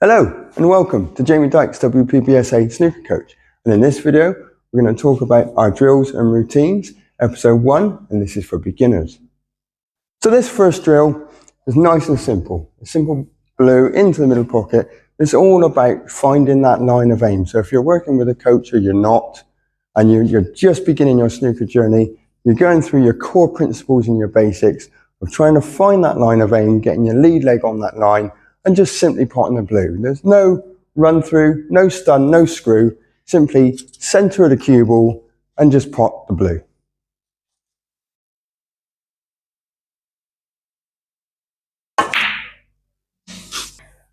Hello and welcome to Jamie Dykes, WPBSA Snooker Coach. And in this video, we're going to talk about our drills and routines, episode 1, and this is for beginners. So this first drill is nice and simple. A simple blue into the middle pocket. It's all about finding that line of aim. So if you're working with a coach or you're not, and you're just beginning your snooker journey, you're going through your core principles and your basics of trying to find that line of aim, getting your lead leg on that line, and just simply potting the blue. There's no run through, no stun, no screw, simply center of the cue ball and just pot the blue.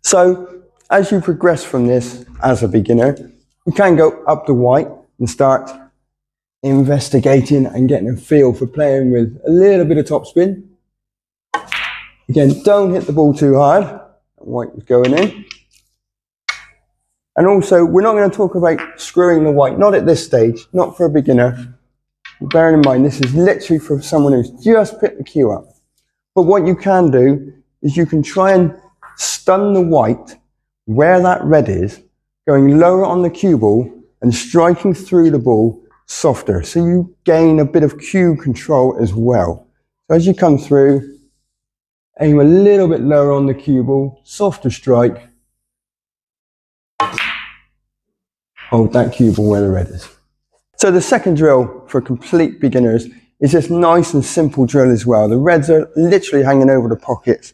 So as you progress from this as a beginner, you can go up to white and start investigating and getting a feel for playing with a little bit of topspin. Again, don't hit the ball too hard. White is going in. And also, we're not going to talk about screwing the white, not at this stage, not for a beginner. Bearing in mind, this is literally for someone who's just picked the cue up. But what you can do is you can try and stun the white where that red is, going lower on the cue ball and striking through the ball softer. So you gain a bit of cue control as well. So as you come through, aim a little bit lower on the cue ball, softer strike. Hold that cue ball where the red is. So the second drill for complete beginners is this nice and simple drill as well. The reds are literally hanging over the pockets.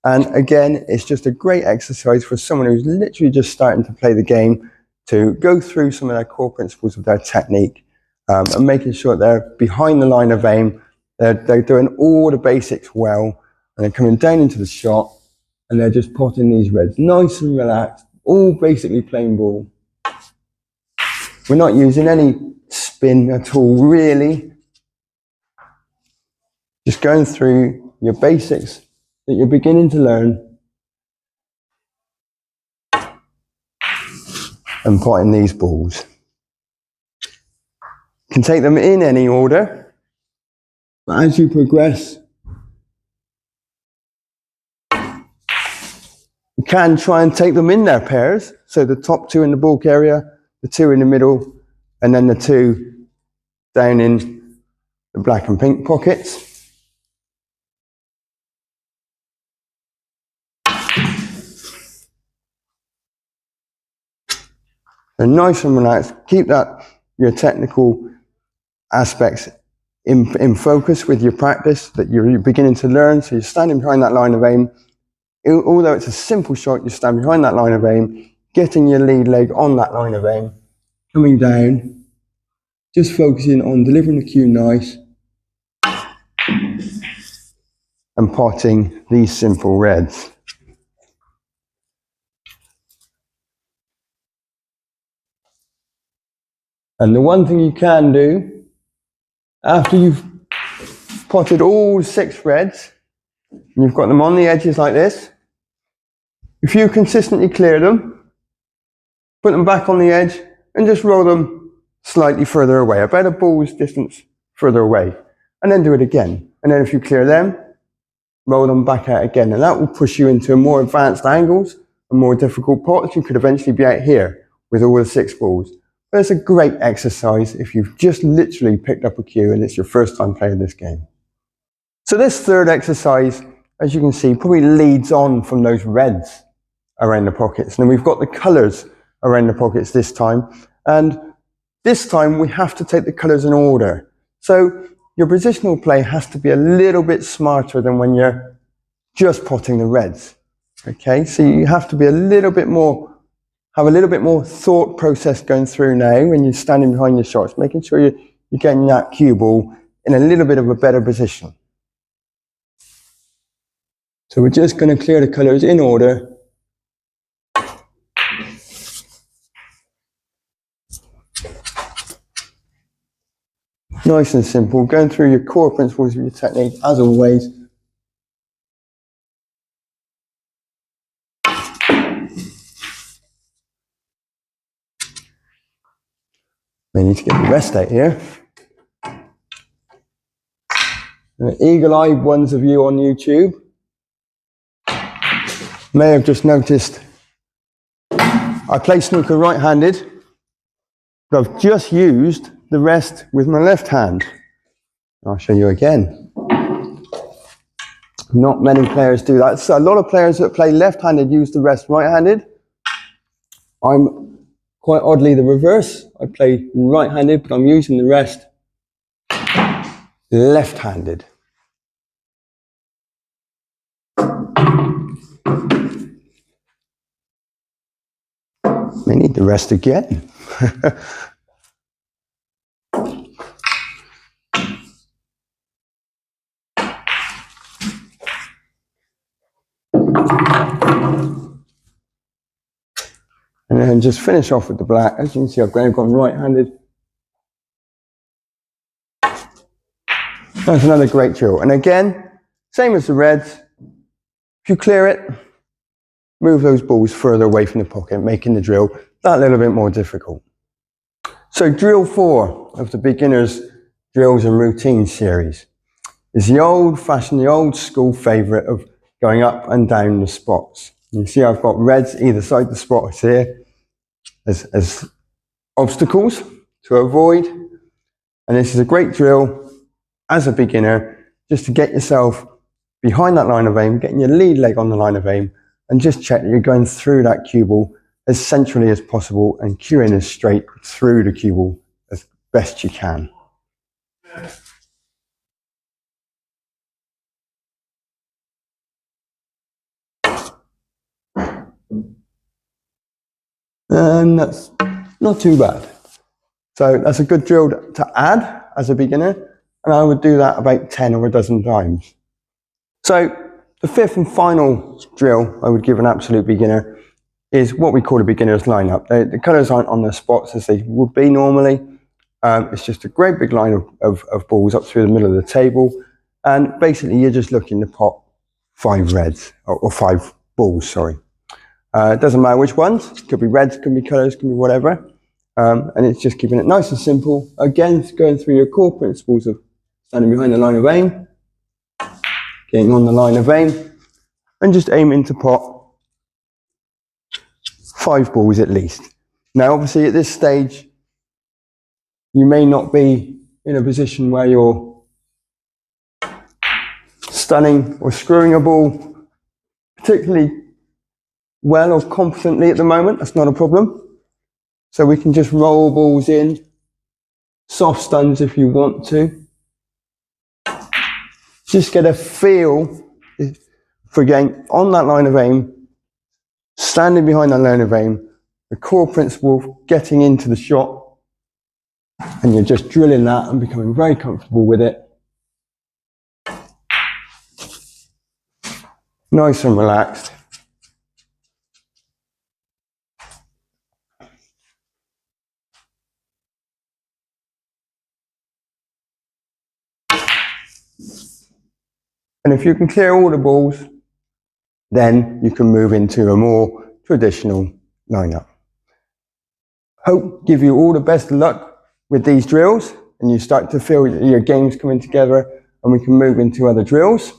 And again, it's just a great exercise for someone who's literally just starting to play the game to go through some of their core principles of their technique and making sure they're behind the line of aim. They're doing all the basics well. And they're coming down into the shot and they're just potting these reds nice and relaxed, all basically plain ball. We're not using any spin at all, really. Just going through your basics that you're beginning to learn and potting these balls. You can take them in any order, but as you progress, you can try and take them in their pairs. So the top two in the bulk area, the two in the middle, and then the two down in the black and pink pockets. So nice and relaxed. Keep that, your technical aspects in focus with your practice that you're beginning to learn. So you're standing behind that line of aim. Although it's a simple shot, you stand behind that line of aim, getting your lead leg on that line of aim, coming down, just focusing on delivering the cue nice, and potting these simple reds. And the one thing you can do, after you've potted all 6 reds, and you've got them on the edges like this, if you consistently clear them, put them back on the edge and just roll them slightly further away, about a ball's distance further away, and then do it again. And then if you clear them, roll them back out again, and that will push you into more advanced angles and more difficult pots. You could eventually be out here with all the 6 balls. But it's a great exercise if you've just literally picked up a cue and it's your first time playing this game. So this third exercise, as you can see, probably leads on from those reds around the pockets. And we've got the colours around the pockets this time. And this time we have to take the colours in order. So your positional play has to be a little bit smarter than when you're just potting the reds. Okay, so you have to be a little bit more, have a little bit more thought process going through now when you're standing behind your shots, making sure you're getting that cue ball in a little bit of a better position. So we're just going to clear the colours in order. Nice and simple, going through your core principles of your technique, as always. May need to get the rest out here. Eagle-eyed ones of you on YouTube may have just noticed I play snooker right-handed, but I've just used the rest with my left hand. I'll show you again. Not many players do that. So a lot of players that play left-handed use the rest right-handed. I'm quite oddly the reverse. I play right-handed, but I'm using the rest left-handed. May need the rest again. And then just finish off with the black. As you can see, I've gone right-handed. That's another great drill. And again, same as the reds. If you clear it, move those balls further away from the pocket, making the drill that little bit more difficult. So drill 4 of the beginners drills and routines series is the old-fashioned, the old school favourite of going up and down the spots. You see I've got reds either side the spots here as obstacles to avoid. And this is a great drill as a beginner, just to get yourself behind that line of aim, getting your lead leg on the line of aim, and just check that you're going through that cue ball as centrally as possible and cueing as straight through the cue ball as best you can. And that's not too bad. So that's a good drill to add as a beginner, and I would do that about 10 or a dozen times. So the 5th and final drill I would give an absolute beginner is what we call a beginner's lineup. The colours aren't on the spots as they would be normally. It's just a great big line of balls up through the middle of the table, and basically you're just looking to pot 5 reds, or 5 balls, sorry. It doesn't matter which ones, it could be reds, could be colours, could be whatever. And it's just keeping it nice and simple. Again, it's going through your core principles of standing behind the line of aim, getting on the line of aim, and just aiming to pot 5 balls at least. Now, obviously, at this stage, you may not be in a position where you're stunning or screwing a ball particularly well or confidently at the moment. That's not a problem. So we can just roll balls in, soft stuns if you want to. Just get a feel for getting on that line of aim, standing behind that line of aim, the core principle of getting into the shot, and you're just drilling that and becoming very comfortable with it. Nice and relaxed. And if you can clear all the balls, then you can move into a more traditional lineup. Hope give you all the best of luck with these drills, and you start to feel your games coming together, and we can move into other drills.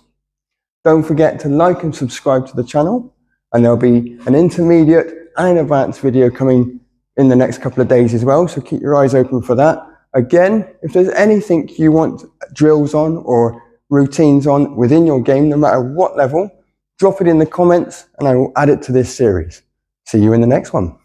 Don't forget to like and subscribe to the channel, and there'll be an intermediate and an advanced video coming in the next couple of days as well, so keep your eyes open for that. Again, if there's anything you want drills on or routines on within your game, no matter what level, drop it in the comments and I will add it to this series. See you in the next one.